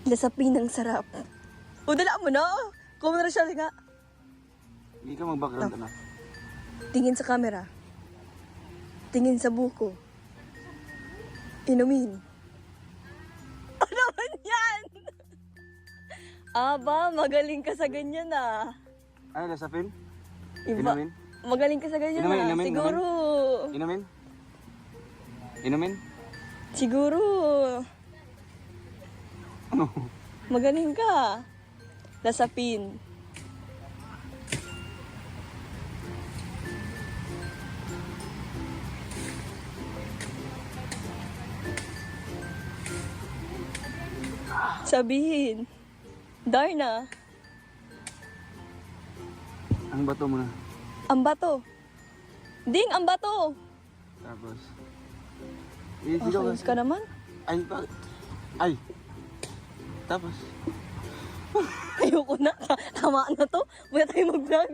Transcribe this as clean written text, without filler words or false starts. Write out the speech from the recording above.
Lasapin ng sarap. O, dala mo na. Commercial nga. Hindi ka mag-background na. Tingin sa camera. Tingin sa buko. Inumin. Ano naman yan? Aba, magaling ka sa ganyan ah. Ano, lasapin? Iba, Inumin? magaling ka sa ganyan Inumin, ah. inumin, Siguro. Inumin? Inumin? Siguro. Ano? Magaling ka. Lasapin. Sabihin. Darna. Ang bato mo na. Ang bato. Ding, ang bato. Tapos. Sigaw Ayos ka naman. Ay, bakit? Ay. Tapos. Ayoko na. Tama na to. Pwede tayo mag-vlog.